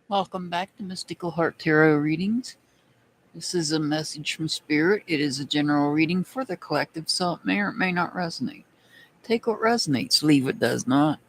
Welcome back to Mystical Heart Tarot Readings. This is a message from Spirit. It is a general reading for the collective, so it may or may not resonate. Take what resonates, leave what does not.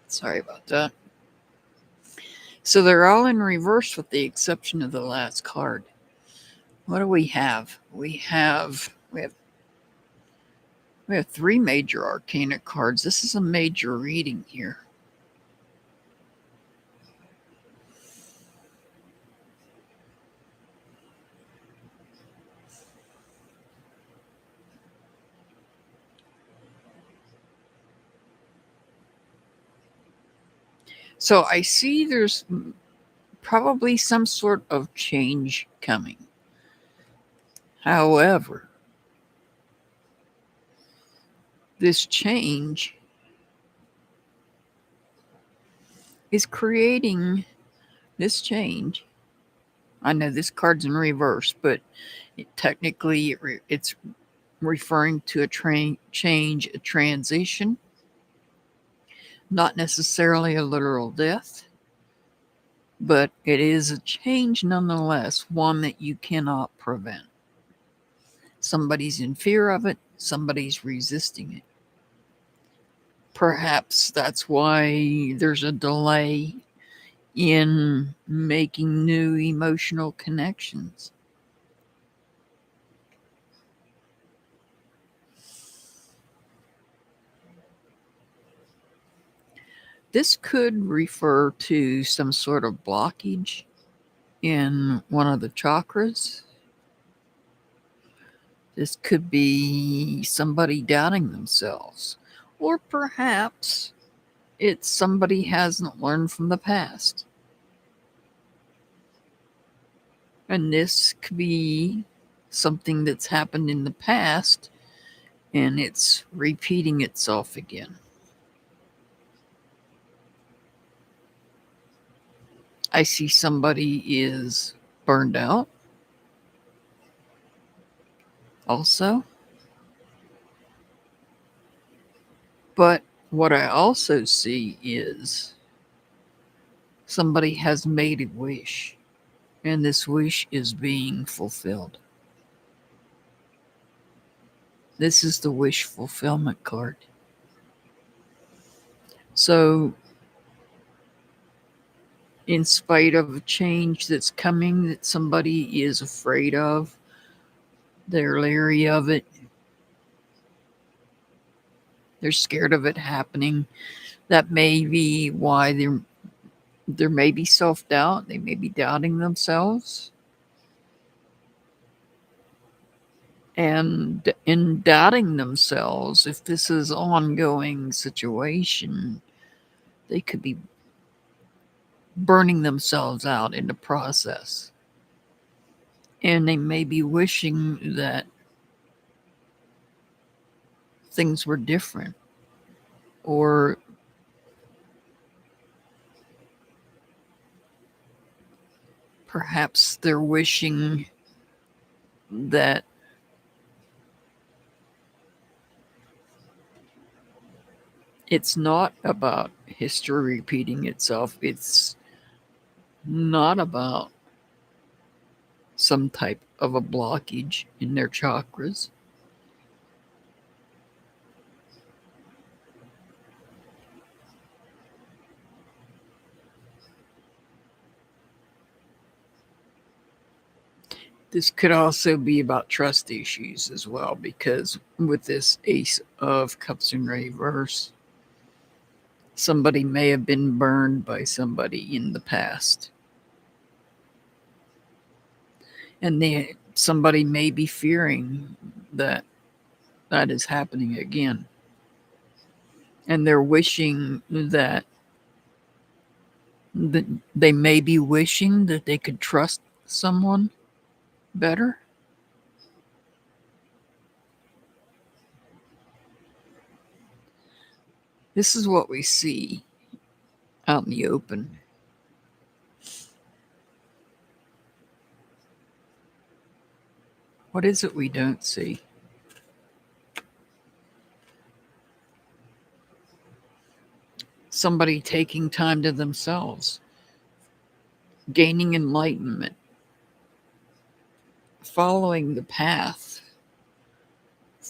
Sorry about that. So they're all in reverse with the exception of the last card. What do we have? We have three major arcana cards. This is a major reading here. So I see there's probably some sort of change coming. However, this change is creating this change. I know this card's in reverse, but technically it's referring to a change, a transition, not necessarily a literal death, but it is a change nonetheless, one that you cannot prevent. Somebody's in fear of it, somebody's resisting it. Perhaps that's why there's a delay in making new emotional connections. This could refer to some sort of blockage in one of the chakras. This could be somebody doubting themselves, or perhaps it's somebody hasn't learned from the past. And this could be something that's happened in the past and it's repeating itself again. I see somebody is burned out also. But what I also see is somebody has made a wish, and this wish is being fulfilled. This is the wish fulfillment card. So, in spite of a change that's coming that somebody is afraid of, they're leery of it, they're scared of it happening. That may be why there may be self-doubt. They may be doubting themselves. And in doubting themselves, if this is an ongoing situation, they could be burning themselves out in the process. And they may be wishing that things were different, or perhaps they're wishing that it's not about history repeating itself. It's not about some type of a blockage in their chakras. This could also be about trust issues as well, because with this Ace of Cups in reverse, somebody may have been burned by somebody in the past. And somebody may be fearing that that is happening again. And they're wishing that they may be wishing that they could trust someone better. This is what we see out in the open. What is it we don't see? Somebody taking time to themselves, gaining enlightenment, following the path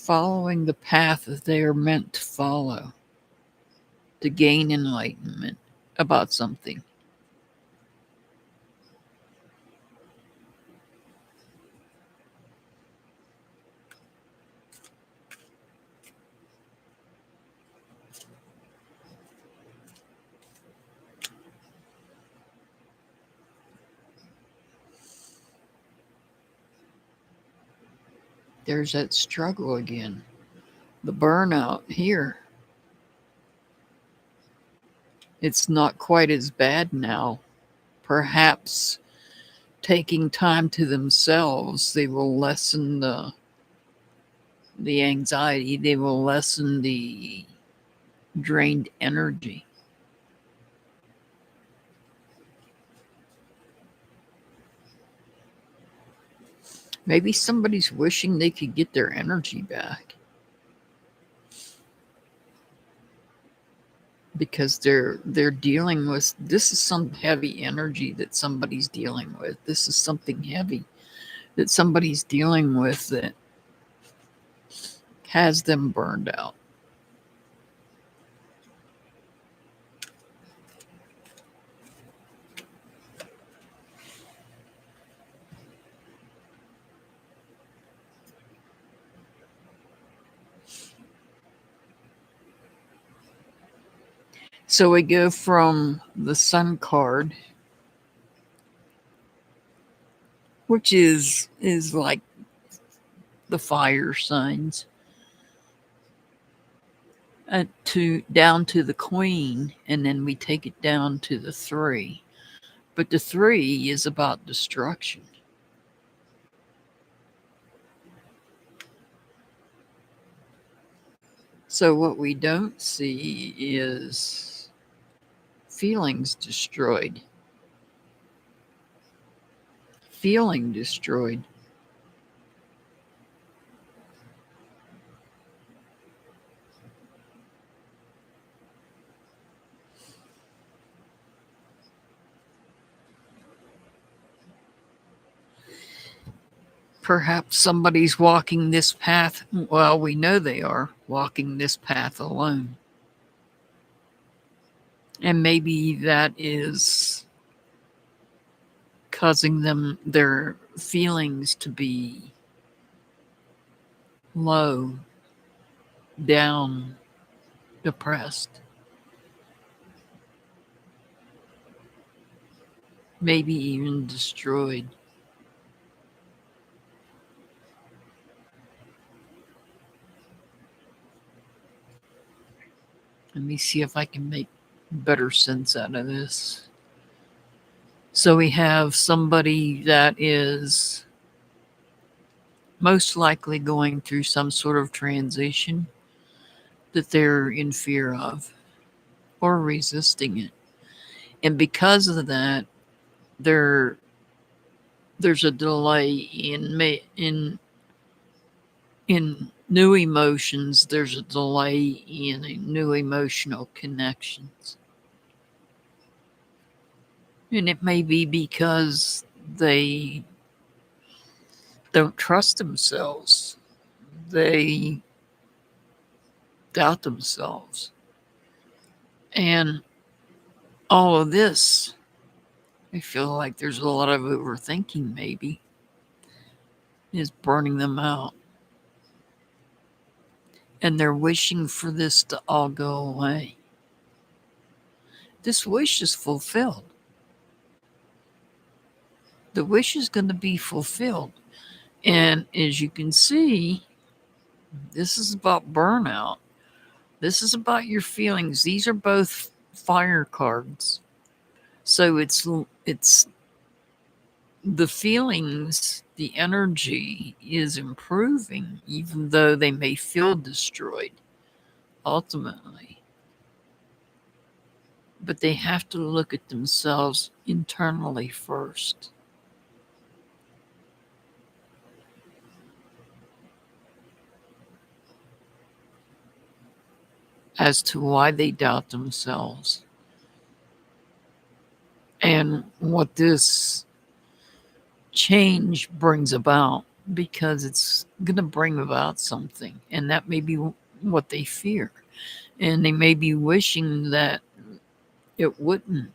that they are meant to follow to gain enlightenment about something. There's that struggle again, the burnout here. It's not quite as bad now. Perhaps taking time to themselves, they will lessen the anxiety, they will lessen the drained energy. Maybe somebody's wishing they could get their energy back, because they're dealing with, this is some heavy energy that somebody's dealing with. This is something heavy that somebody's dealing with that has them burned out. So we go from the Sun card, which is like the fire signs, to down to the Queen, and then we take it down to the 3. But the 3 is about destruction. So what we don't see is feelings destroyed. Feeling destroyed. Perhaps somebody's walking this path. Well, we know they are walking this path alone. And maybe that is causing them, their feelings, to be low, down, depressed. Maybe even destroyed. Let me see if I can make better sense out of this. So we have somebody that is most likely going through some sort of transition that they're in fear of or resisting it. And because of that, there there's a delay in new emotions. There's a delay in new emotional connections. And it may be because they don't trust themselves. They doubt themselves. And all of this, I feel like there's a lot of overthinking, maybe, is burning them out. And they're wishing for this to all go away. This wish is fulfilled. The wish is going to be fulfilled. And as you can see, this is about burnout. This is about your feelings. These are both fire cards. So it's the feelings, the energy is improving, even though they may feel destroyed ultimately. But they have to look at themselves internally first. As to why they doubt themselves and what this change brings about, because it's going to bring about something, and that may be what they fear, and they may be wishing that it wouldn't,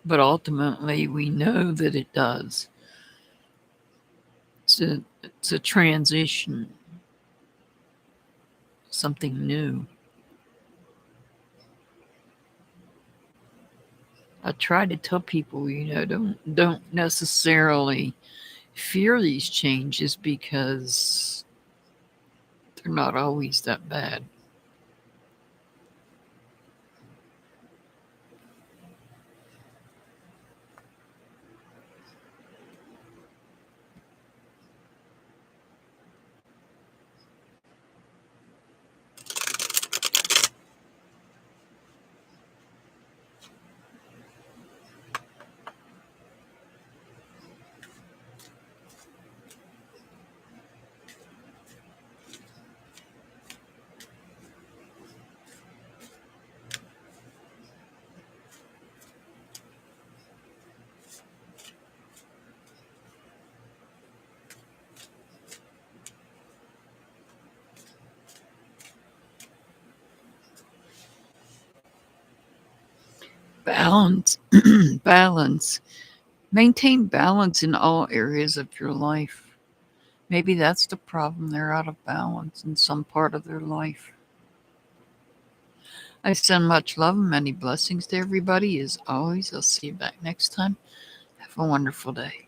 but ultimately we know that it does. It's a transition, something new. I try to tell people, don't necessarily fear these changes, because they're not always that bad. Balance. Balance. Maintain balance in all areas of your life. Maybe that's the problem. They're out of balance in some part of their life. I send much love and many blessings to everybody. As always, I'll see you back next time. Have a wonderful day.